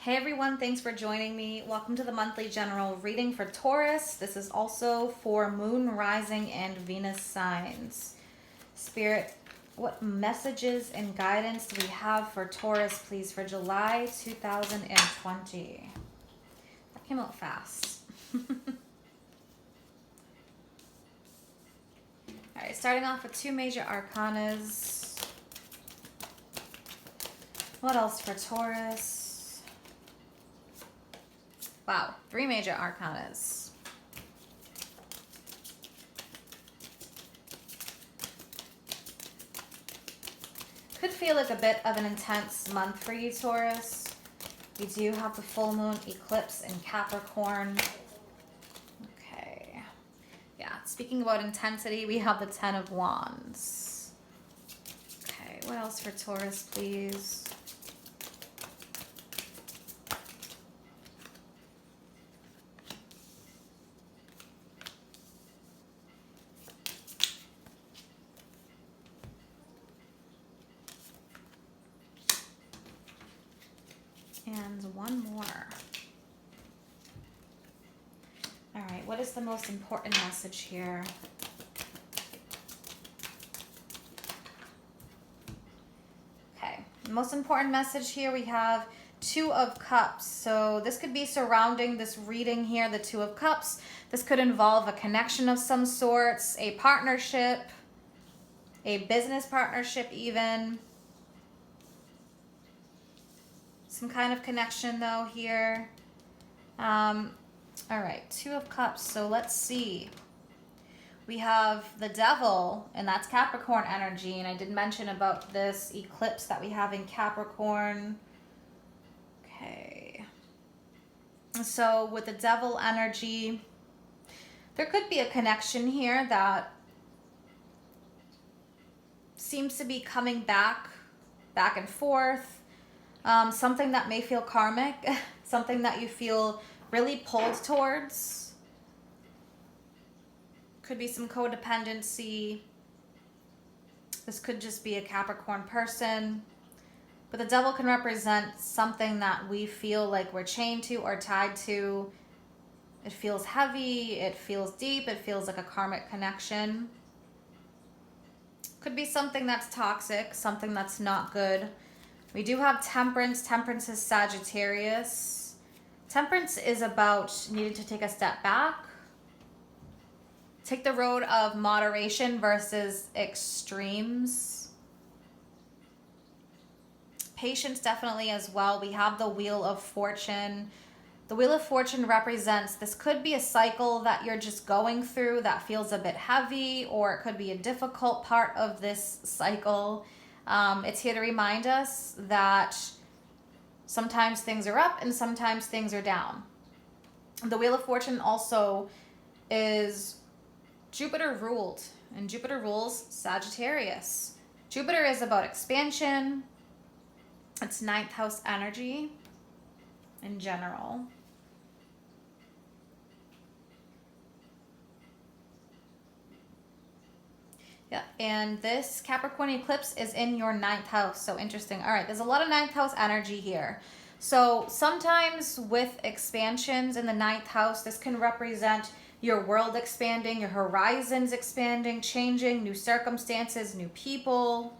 Hey everyone, thanks for joining me. Welcome to the monthly general reading for Taurus. This is also for Moon, Rising, and Venus signs. Spirit, what messages and guidance do we have for Taurus, please, for July 2020? That came out fast. Alright, starting off with two major arcanas. What else for Taurus? Wow, three major arcanas. Could feel like a bit of an intense month for you, Taurus. We do have the full moon eclipse in Capricorn. Okay. Yeah, speaking about intensity, we have the Ten of Wands. Okay, what else for Taurus, please? And one more. All right, what is the most important message here? Okay, the most important message here, we have Two of Cups. So this could be surrounding this reading here, the Two of Cups. This could involve a connection of some sorts, a partnership, a business partnership even. Some kind of connection though here. All right, Two of Cups. So let's see. We have the Devil, and that's Capricorn energy. And I did mention about this eclipse that we have in Capricorn. Okay. So with the Devil energy, there could be a connection here that seems to be coming back and forth. Something that may feel karmic, something that you feel really pulled towards. Could be some codependency. This could just be a Capricorn person. But the Devil can represent something that we feel like we're chained to or tied to. It feels heavy, it feels deep, it feels like a karmic connection. Could be something that's toxic, something that's not good. We do have Temperance. Temperance is Sagittarius. Temperance is about needing to take a step back. Take the road of moderation versus extremes. Patience definitely as well. We have the Wheel of Fortune. The Wheel of Fortune represents, this could be a cycle that you're just going through that feels a bit heavy, or it could be a difficult part of this cycle. It's here to remind us that sometimes things are up and sometimes things are down. The Wheel of Fortune also is Jupiter ruled, and Jupiter rules Sagittarius. Jupiter is about expansion. It's 9th house energy in general. Yeah, and this Capricorn eclipse is in your 9th house. So interesting. All right, there's a lot of 9th house energy here. So sometimes with expansions in the 9th house, this can represent your world expanding, your horizons expanding, changing, new circumstances, new people.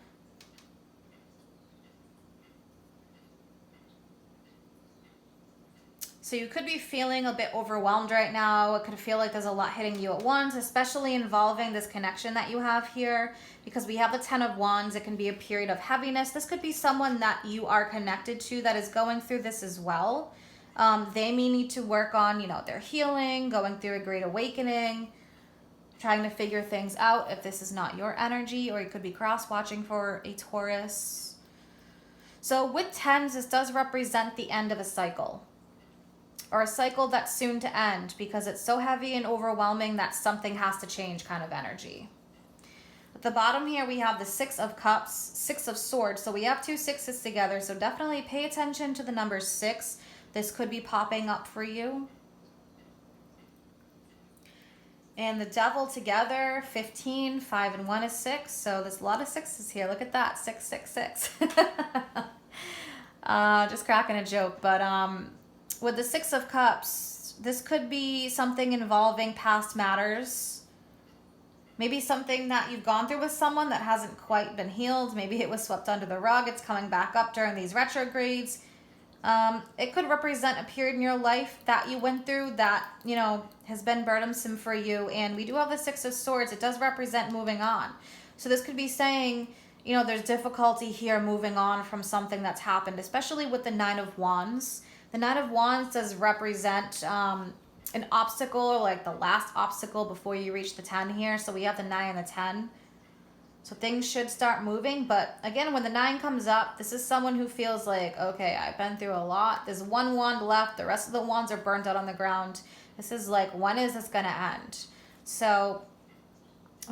So you could be feeling a bit overwhelmed right now. It could feel like there's a lot hitting you at once, especially involving this connection that you have here. Because we have the Ten of Wands, it can be a period of heaviness. This could be someone that you are connected to that is going through this as well. They may need to work on, their healing, going through a great awakening, trying to figure things out if this is not your energy, or you could be cross-watching for a Taurus. So with tens, this does represent the end of a cycle, or a cycle that's soon to end, because it's so heavy and overwhelming that something has to change kind of energy. At the bottom here, we have the Six of Cups, Six of Swords. So we have two sixes together. So definitely pay attention to the number 6. This could be popping up for you. And the Devil together, 15, 5 and 1 is 6. So there's a lot of sixes here. Look at that, 6, 6, 6. Just cracking a joke. But with the Six of Cups, this could be something involving past matters. Maybe something that you've gone through with someone that hasn't quite been healed. Maybe it was swept under the rug. It's coming back up during these retrogrades. It could represent a period in your life that you went through that, you know, has been burdensome for you. And we do have the Six of Swords. It does represent moving on. So this could be saying, you know, there's difficulty here moving on from something that's happened, especially with the Nine of Wands. The Nine of Wands does represent an obstacle, like the last obstacle before you reach the 10 here. So we have the 9 and the 10. So things should start moving. But again, when the 9 comes up, this is someone who feels like, okay, I've been through a lot. There's one wand left. The rest of the wands are burnt out on the ground. This is like, when is this going to end? So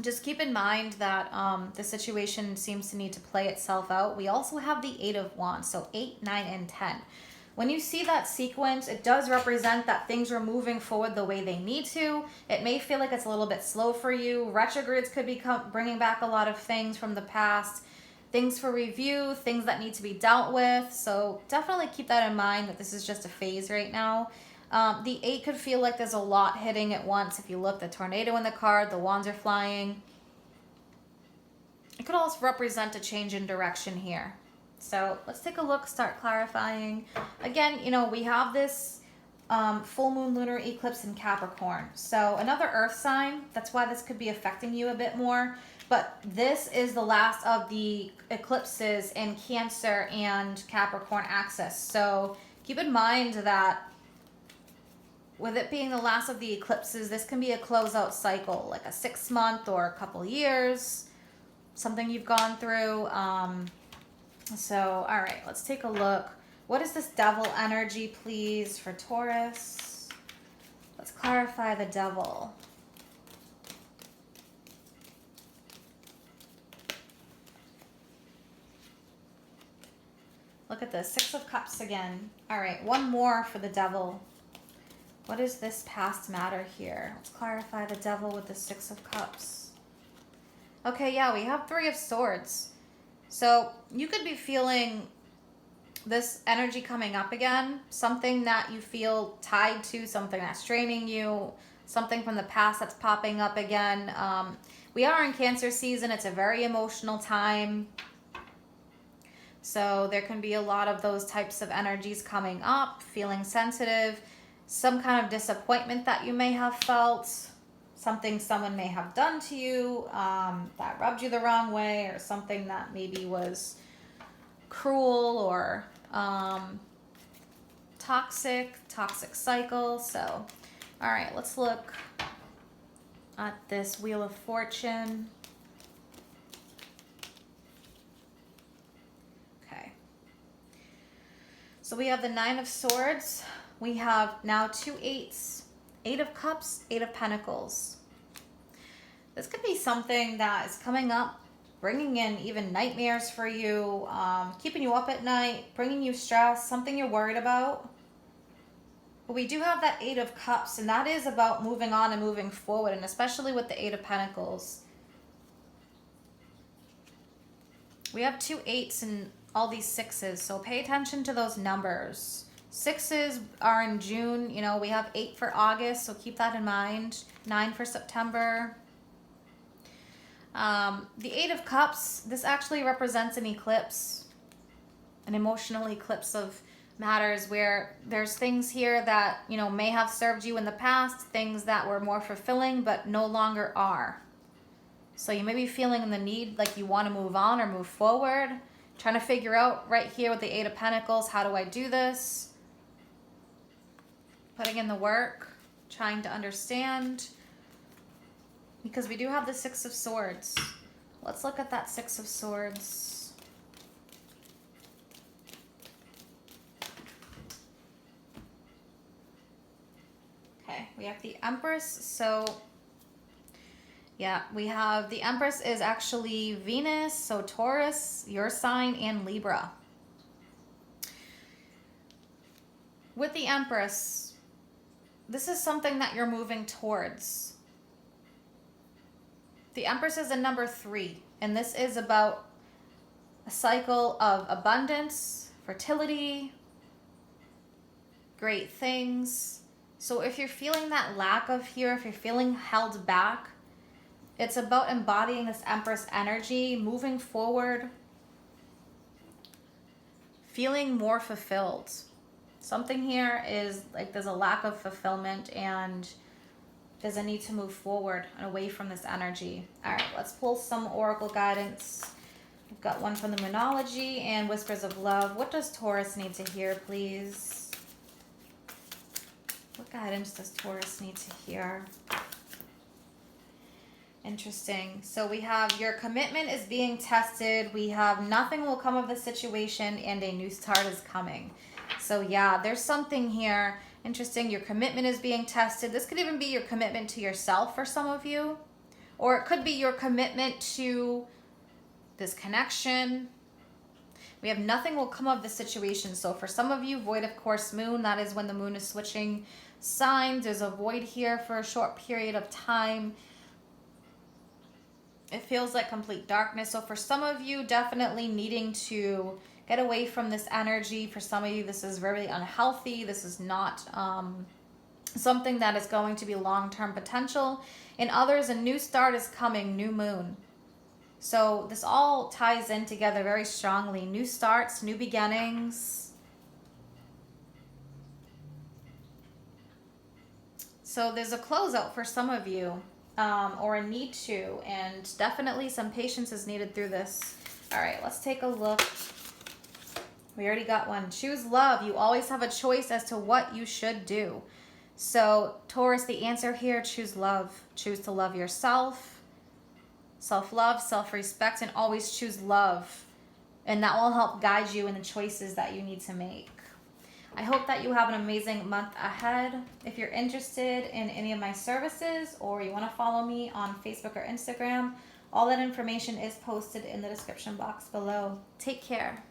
just keep in mind that the situation seems to need to play itself out. We also have the 8 of Wands. So 8, 9, and 10. When you see that sequence, it does represent that things are moving forward the way they need to. It may feel like it's a little bit slow for you. Retrogrades could be bringing back a lot of things from the past, things for review, things that need to be dealt with. So definitely keep that in mind that this is just a phase right now. The 8 could feel like there's a lot hitting at once. If you look, the tornado in the card, the wands are flying. It could also represent a change in direction here. So let's take a look, start clarifying. Again, you know, we have this full moon lunar eclipse in Capricorn. So another earth sign, that's why this could be affecting you a bit more. But this is the last of the eclipses in Cancer and Capricorn axis. So keep in mind that with it being the last of the eclipses, this can be a closeout cycle, like a 6-month or a couple years, something you've gone through. So, all right, let's take a look. What is this devil energy, please, for Taurus? Let's clarify the devil. Look at this, 6 of Cups again. All right, one more for the devil. What is this past matter here? Let's clarify the devil with the 6 of Cups. Okay, yeah, we have 3 of Swords. So you could be feeling this energy coming up again, something that you feel tied to, something that's draining you, something from the past that's popping up again. We are in Cancer season. It's a very emotional time. So there can be a lot of those types of energies coming up, feeling sensitive, some kind of disappointment that you may have felt, something someone may have done to you that rubbed you the wrong way, or something that maybe was cruel or toxic cycle. So, all right, let's look at this Wheel of Fortune. Okay. So we have the 9 of Swords. We have now 2 8s. 8 of Cups, 8 of Pentacles. This could be something that is coming up, bringing in even nightmares for you, keeping you up at night, bringing you stress, something you're worried about. But we do have that 8 of Cups, and that is about moving on and moving forward, and especially with the 8 of Pentacles. We have 2 8s and all these 6s, so pay attention to those numbers. 6s are in June. You know, we have 8 for August, so keep that in mind. 9 for September. The 8 of Cups, this actually represents an eclipse, an emotional eclipse of matters where there's things here that, you know, may have served you in the past, things that were more fulfilling but no longer are. So you may be feeling the need like you want to move on or move forward, trying to figure out right here with the 8 of Pentacles, how do I do this? Putting in the work, trying to understand, because we do have the 6 of Swords. Let's look at that 6 of Swords. Okay, we have the Empress. So yeah, we have the Empress is actually Venus, so Taurus, your sign, and Libra. With the Empress, this is something that you're moving towards. The Empress is a number 3, and this is about a cycle of abundance, fertility, great things. So if you're feeling that lack of here, if you're feeling held back, it's about embodying this Empress energy, moving forward, feeling more fulfilled. Something here is like there's a lack of fulfillment and there's a need to move forward and away from this energy. All right, let's pull some oracle guidance. We've got one from the Moonology and Whispers of Love. What does Taurus need to hear, please? What guidance does Taurus need to hear? Interesting. So we have your commitment is being tested. We have nothing will come of the situation and a new start is coming. So yeah, there's something here. Interesting. Your commitment is being tested. This could even be your commitment to yourself for some of you. Or it could be your commitment to this connection. We have nothing will come of the situation. So for some of you, void of course moon, that is when the moon is switching signs. There's a void here for a short period of time. It feels like complete darkness. So for some of you, definitely needing to get away from this energy. For some of you, this is very unhealthy. This is not something that is going to be long-term potential. In others, a new start is coming, new moon. So this all ties in together very strongly. New starts, new beginnings. So there's a closeout for some of you, or a need to, and definitely some patience is needed through this. All right, let's take a look. We already got one. Choose love. You always have a choice as to what you should do. So Taurus, the answer here, choose love. Choose to love yourself. Self-love, self-respect, and always choose love. And that will help guide you in the choices that you need to make. I hope that you have an amazing month ahead. If you're interested in any of my services or you want to follow me on Facebook or Instagram, all that information is posted in the description box below. Take care.